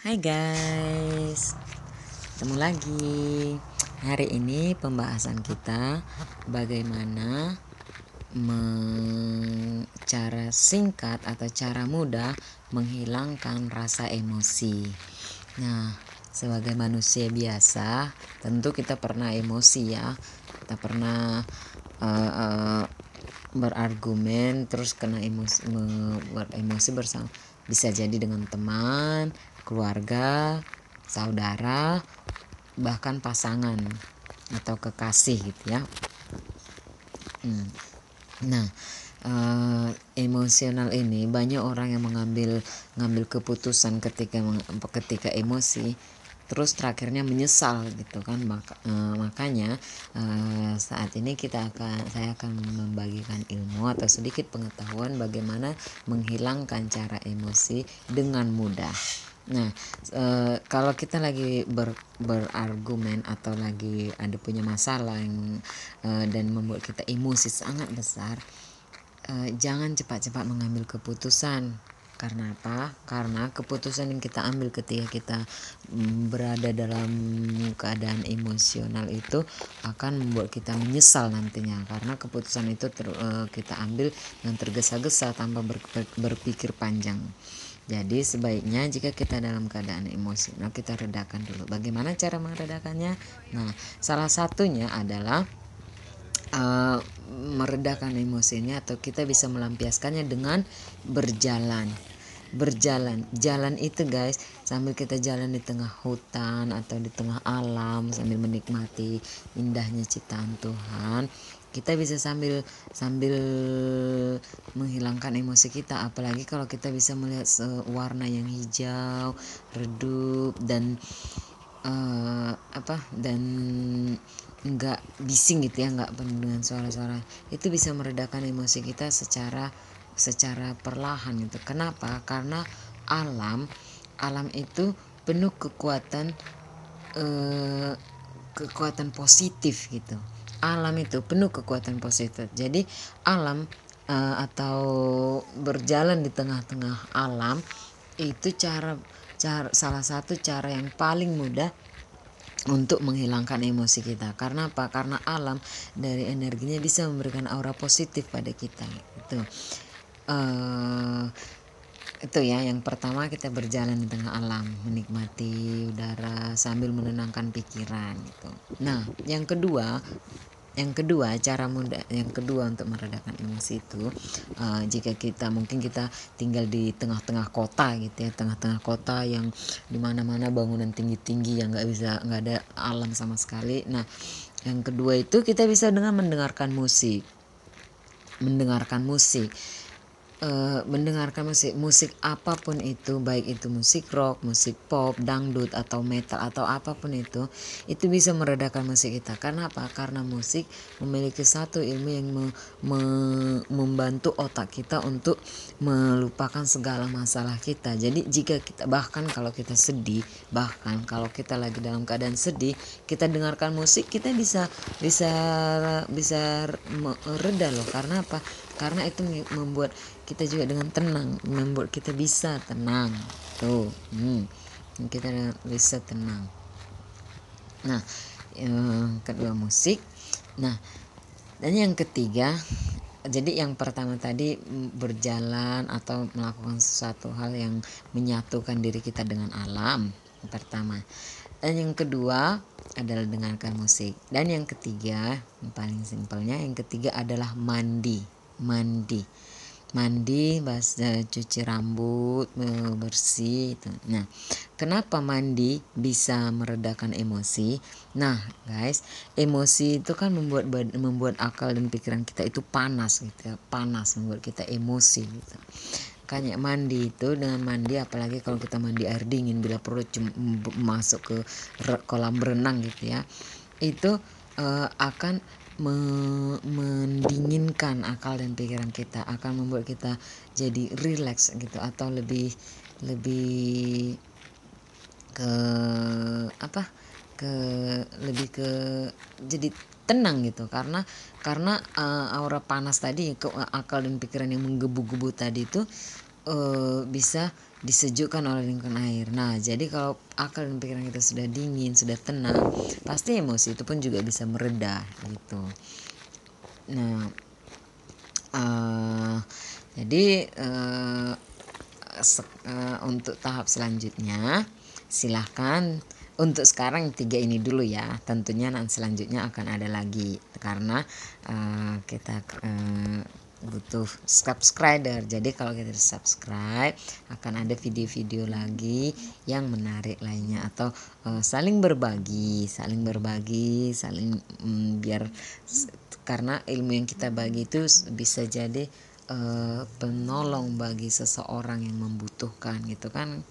Hai guys, ketemu lagi. Hari ini pembahasan kita bagaimana cara singkat atau cara mudah menghilangkan rasa emosi. Nah, sebagai manusia biasa, tentu kita pernah emosi ya. Kita pernah berargumen terus kena emosi bersama, bisa jadi dengan teman, keluarga, saudara, bahkan pasangan atau kekasih gitu ya. Nah, emosional ini banyak orang yang ngambil keputusan ketika emosi, terus terakhirnya menyesal gitu kan. Makanya saat ini saya akan membagikan ilmu atau sedikit pengetahuan bagaimana menghilangkan cara emosi dengan mudah. Nah, kalau kita lagi berargumen atau lagi ada punya masalah yang dan membuat kita emosi sangat besar, jangan cepat-cepat mengambil keputusan. Karena apa? Karena keputusan yang kita ambil ketika kita berada dalam keadaan emosional itu akan membuat kita menyesal nantinya, karena keputusan itu kita ambil dengan tergesa-gesa tanpa berpikir panjang. Jadi sebaiknya jika kita dalam keadaan emosional, kita redakan dulu. Bagaimana cara meredakannya? Nah, salah satunya adalah meredakan emosinya, atau kita bisa melampiaskannya dengan berjalan. Jalan itu guys, sambil kita jalan di tengah hutan atau di tengah alam sambil menikmati indahnya ciptaan Tuhan, kita bisa sambil menghilangkan emosi kita. Apalagi kalau kita bisa melihat warna yang hijau, redup, dan dan enggak bising gitu ya, enggak penuh dengan suara-suara, itu bisa meredakan emosi kita secara perlahan gitu. Kenapa? Karena alam itu penuh kekuatan positif gitu. Alam itu penuh kekuatan positif. Jadi alam atau berjalan di tengah-tengah alam itu salah satu cara yang paling mudah untuk menghilangkan emosi kita. Karena apa? Karena alam dari energinya bisa memberikan aura positif pada kita gitu. Itu ya, yang pertama, kita berjalan di tengah alam, menikmati udara sambil menenangkan pikiran gitu. Nah, yang kedua cara mudah yang kedua untuk meredakan emosi itu, jika kita tinggal di tengah-tengah kota gitu ya, tengah-tengah kota yang dimana-mana bangunan tinggi-tinggi yang nggak ada alam sama sekali. Nah, yang kedua itu kita bisa dengan mendengarkan musik. Mendengarkan musik apapun itu, baik itu musik rock, musik pop, dangdut, atau metal, atau apapun itu bisa meredakan musik kita. Karena apa? Karena musik memiliki satu ilmu yang membantu otak kita untuk melupakan segala masalah kita. Jadi jika kita, bahkan kalau kita sedih, bahkan kalau kita lagi dalam keadaan sedih, kita dengarkan musik, kita bisa reda loh. Karena apa? Karena itu membuat kita juga dengan tenang, membuat kita bisa tenang tuh. Kita bisa tenang. Nah, yang kedua musik. Nah, dan yang ketiga, jadi yang pertama tadi berjalan atau melakukan sesuatu hal yang menyatukan diri kita dengan alam, yang pertama. Dan yang kedua adalah dengarkan musik. Dan yang ketiga, yang paling simpelnya, yang ketiga adalah mandi, cuci rambut, bersih itu. Nah, kenapa mandi bisa meredakan emosi? Nah guys, emosi itu kan membuat akal dan pikiran kita itu panas gitu ya, membuat kita emosi gitu. Makanya mandi itu, dengan mandi, apalagi kalau kita mandi air dingin, bila perlu masuk ke kolam berenang gitu ya, itu akan mendinginkan akal dan pikiran kita, akan membuat kita jadi relax gitu, atau lebih ke lebih ke jadi tenang gitu. Karena aura panas tadi ke akal dan pikiran yang menggebu-gebu tadi itu bisa disejukkan oleh lingkungan air. Nah, jadi kalau akal dan pikiran kita sudah dingin, sudah tenang, pasti emosi itu pun juga bisa mereda gitu. Nah, jadi untuk tahap selanjutnya silahkan, untuk sekarang 3 ini dulu ya, tentunya nanti selanjutnya akan ada lagi karena kita butuh subscriber. Jadi kalau kita subscribe akan ada video-video lagi yang menarik lainnya, atau saling berbagi saling biar karena ilmu yang kita bagi itu bisa jadi penolong bagi seseorang yang membutuhkan gitu kan.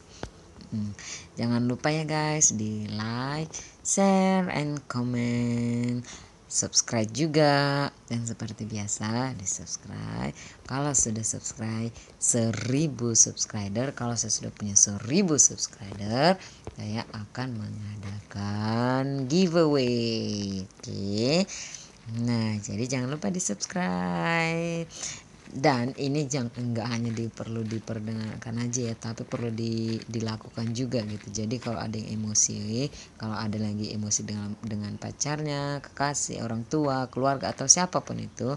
Jangan lupa ya guys, di like, share, and comment, subscribe juga, dan seperti biasa di subscribe. Kalau sudah subscribe 1000 subscriber, kalau saya sudah punya 1000 subscriber, saya akan mengadakan giveaway. Oke. Nah, jadi jangan lupa di subscribe. Dan ini enggak hanya perlu diperdengarkan aja ya, tapi perlu dilakukan juga gitu. Jadi kalau ada yang emosi, kalau ada lagi emosi dengan pacarnya, kekasih, orang tua, keluarga, atau siapapun itu,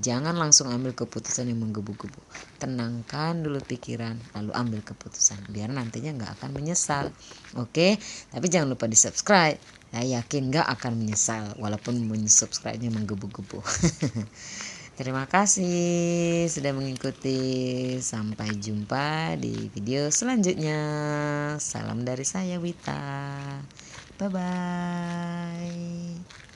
jangan langsung ambil keputusan yang menggebu-gebu. Tenangkan dulu pikiran, lalu ambil keputusan, biar nantinya nggak akan menyesal. Oke, tapi jangan lupa di subscribe. Saya yakin nggak akan menyesal walaupun subscribe-nya menggebu-gebu. Terima kasih sudah mengikuti. Sampai jumpa di video selanjutnya. Salam dari saya, Wita. Bye bye.